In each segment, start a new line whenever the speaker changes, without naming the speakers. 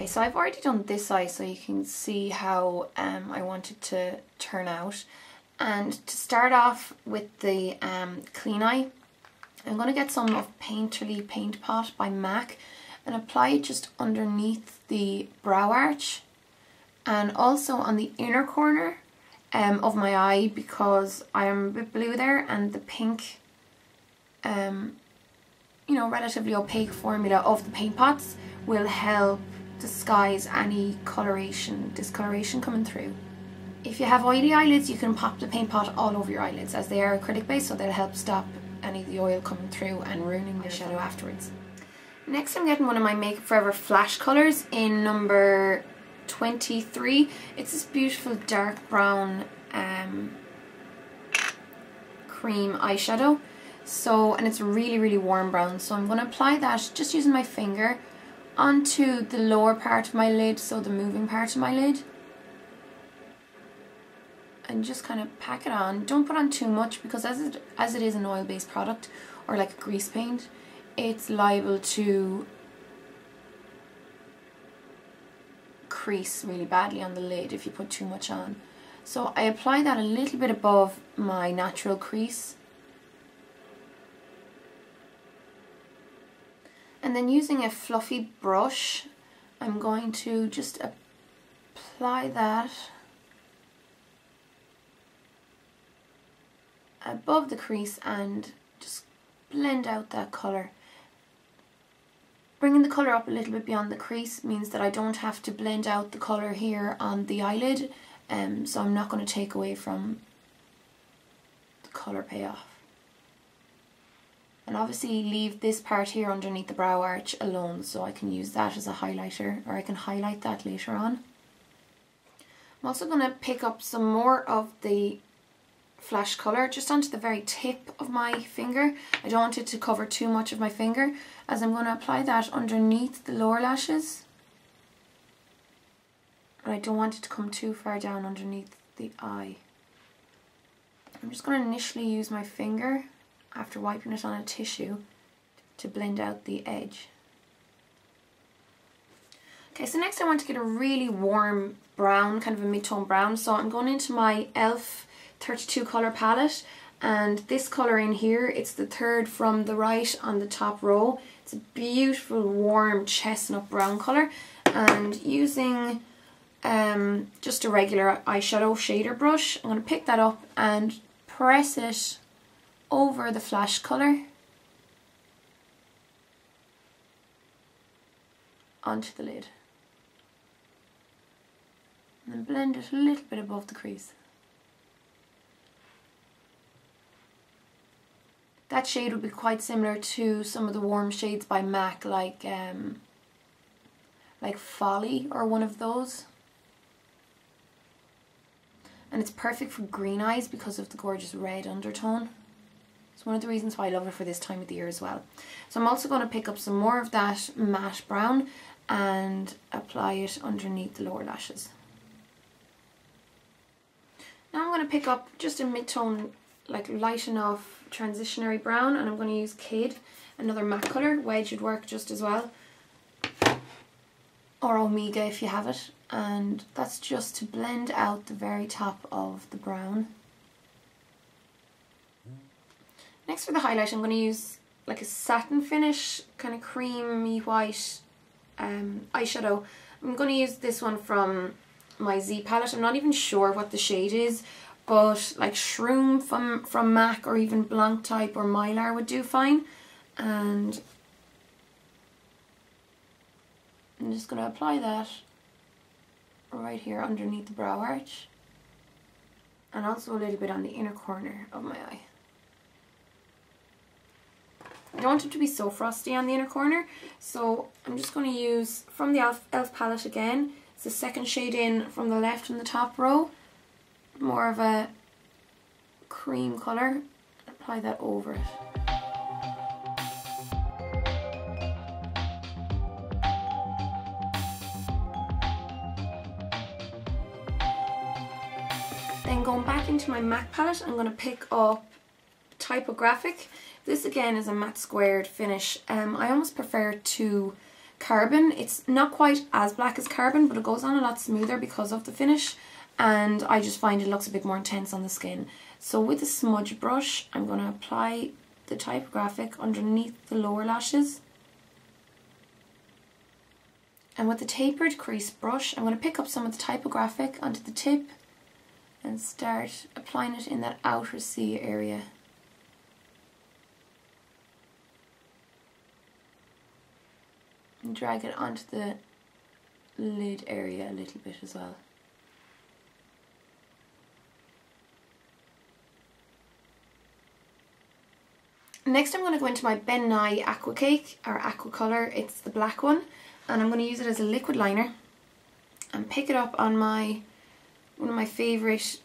so I've already done this eye so you can see how I want it to turn out. And to start off with the clean eye, I'm going to get some of Painterly Paint Pot by MAC and apply it just underneath the brow arch and also on the inner corner of my eye, because I'm a bit blue there, and the pink, you know, relatively opaque formula of the paint pots will help disguise any discoloration coming through. If you have oily eyelids, you can pop the paint pot all over your eyelids, as they are acrylic based, so they'll help stop any of the oil coming through and ruining the shadow afterwards. Next I'm getting one of my Makeup Forever flash colours in number 23. It's this beautiful dark brown cream eyeshadow. And it's really warm brown, so I'm going to apply that just using my finger onto the lower part of my lid, so the moving part of my lid, and just kind of pack it on. Don't put on too much, because as it is an oil based product or like a grease paint, it's liable to crease really badly on the lid if you put too much on. So I apply that a little bit above my natural crease. And then using a fluffy brush, I'm going to just apply that above the crease and just blend out that colour. Bringing the colour up a little bit beyond the crease means that I don't have to blend out the colour here on the eyelid, so I'm not going to take away from the colour payoff. And obviously leave this part here underneath the brow arch alone, so I can use that as a highlighter, or I can highlight that later on. I'm also going to pick up some more of the flash colour just onto the very tip of my finger. I don't want it to cover too much of my finger, as I'm going to apply that underneath the lower lashes. And I don't want it to come too far down underneath the eye. I'm just going to initially use my finger after wiping it on a tissue to blend out the edge. Okay, so next I want to get a really warm brown, kind of a mid-tone brown, so I'm going into my e.l.f. 32 colour palette, and this colour in here, it's the third from the right on the top row. It's a beautiful warm chestnut brown colour, and using just a regular eyeshadow shader brush, I'm going to pick that up and press it over the flash colour onto the lid, and then blend it a little bit above the crease. That shade would be quite similar to some of the warm shades by MAC, like Folly or one of those. And it's perfect for green eyes because of the gorgeous red undertone. It's one of the reasons why I love it for this time of the year as well. So I'm also going to pick up some more of that matte brown and apply it underneath the lower lashes. Now I'm going to pick up just a mid-tone, like light enough transitionary brown, and I'm going to use Kid, another matte colour. Wedge would work just as well, or Omega if you have it, and that's just to blend out the very top of the brown. Next for the highlight, I'm going to use like a satin finish, kind of creamy white eyeshadow. I'm going to use this one from my Z palette. I'm not even sure what the shade is, but like Shroom from MAC, or even Blanc Type or Mylar would do fine. And I'm just going to apply that right here underneath the brow arch, and also a little bit on the inner corner of my eye. I don't want it to be so frosty on the inner corner, so I'm just going to use from the e.l.f. palette again. It's the second shade in from the left in the top row, more of a cream colour. Apply that over it. Then going back into my MAC palette, I'm going to pick up Typographic. This again is a matte squared finish. I almost prefer to carbon. It's not quite as black as carbon, but it goes on a lot smoother because of the finish, and I just find it looks a bit more intense on the skin. So with a smudge brush, I'm going to apply the typographic underneath the lower lashes. And with the tapered crease brush, I'm going to pick up some of the typographic onto the tip and start applying it in that outer C area. And drag it onto the lid area a little bit as well. Next I'm going to go into my Ben Nye Aqua Cake, or Aqua Colour, it's the black one, and I'm going to use it as a liquid liner and pick it up on one of my favourite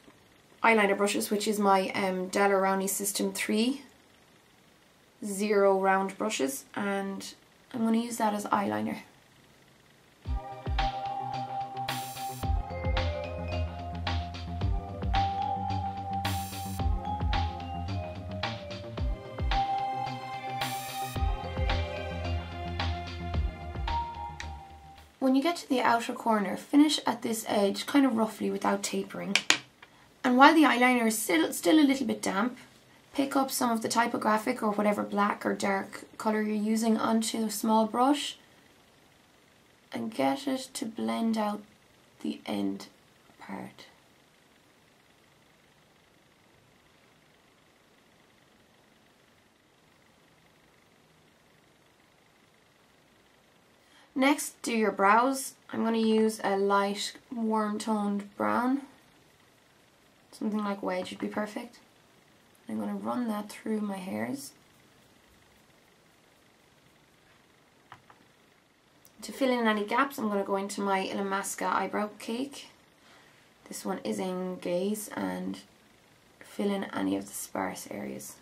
eyeliner brushes, which is my Della Rowney System 3 Zero round brushes, and I'm going to use that as eyeliner. When you get to the outer corner, finish at this edge kind of roughly without tapering. And while the eyeliner is still a little bit damp, pick up some of the typographic or whatever black or dark colour you're using onto a small brush and get it to blend out the end part. Next, do your brows. I'm going to use a light warm toned brown. Something like wedge would be perfect. I'm going to run that through my hairs. To fill in any gaps, I'm going to go into my Illamasqua eyebrow cake. This one is in Gaze, and fill in any of the sparse areas.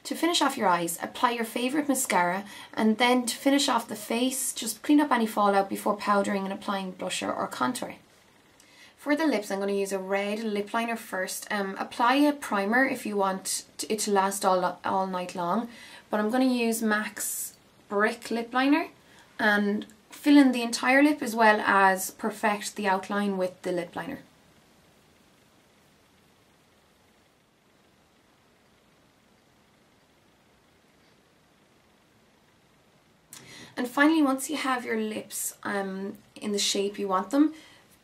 To finish off your eyes, apply your favourite mascara, and then to finish off the face, just clean up any fallout before powdering and applying blusher or contour. For the lips, I'm going to use a red lip liner first. Apply a primer if you want it to last all night long, but I'm going to use MAC's Brick lip liner and fill in the entire lip as well as perfect the outline with the lip liner. And finally, once you have your lips in the shape you want them,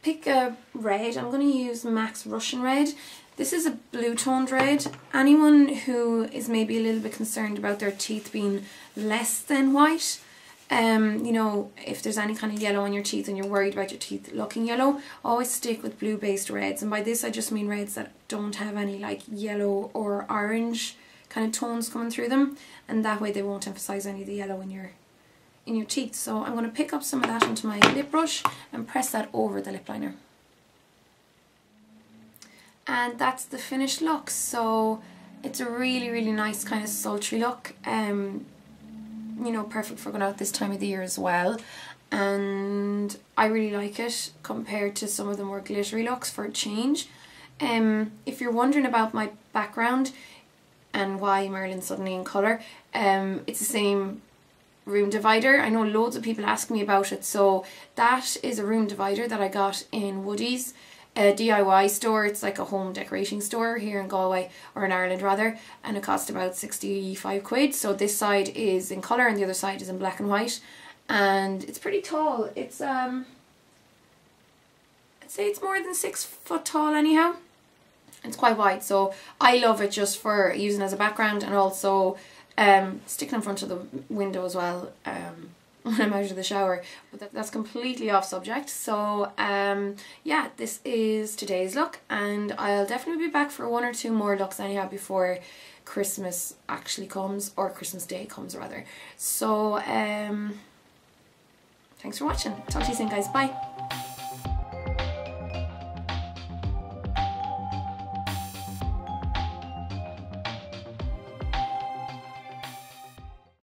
pick a red. I'm going to use MAC's Russian Red. This is a blue toned red. Anyone who is maybe a little bit concerned about their teeth being less than white, you know, if there's any kind of yellow on your teeth and you're worried about your teeth looking yellow, always stick with blue based reds. And by this I just mean reds that don't have any like yellow or orange kind of tones coming through them, and that way they won't emphasize any of the yellow in your teeth. So I'm going to pick up some of that onto my lip brush and press that over the lip liner. And that's the finished look. So it's a really nice kind of sultry look, you know, perfect for going out this time of the year as well. And I really like it compared to some of the more glittery looks for a change. If you're wondering about my background and why Merlin's suddenly in colour, it's the same room divider. I know loads of people ask me about it. So that is a room divider that I got in Woodie's, a DIY store. It's like a home decorating store here in Galway, or in Ireland rather, and it cost about 65 quid. So this side is in colour and the other side is in black and white, and it's pretty tall. It's I'd say it's more than 6 foot tall anyhow. It's quite wide, so I love it just for using as a background, and also sticking in front of the window as well when I'm out of the shower. But that's completely off subject. So yeah, this is today's look, and I'll definitely be back for 1 or 2 more looks anyhow before Christmas actually comes, or Christmas Day comes rather. So thanks for watching. Talk to you soon guys, bye.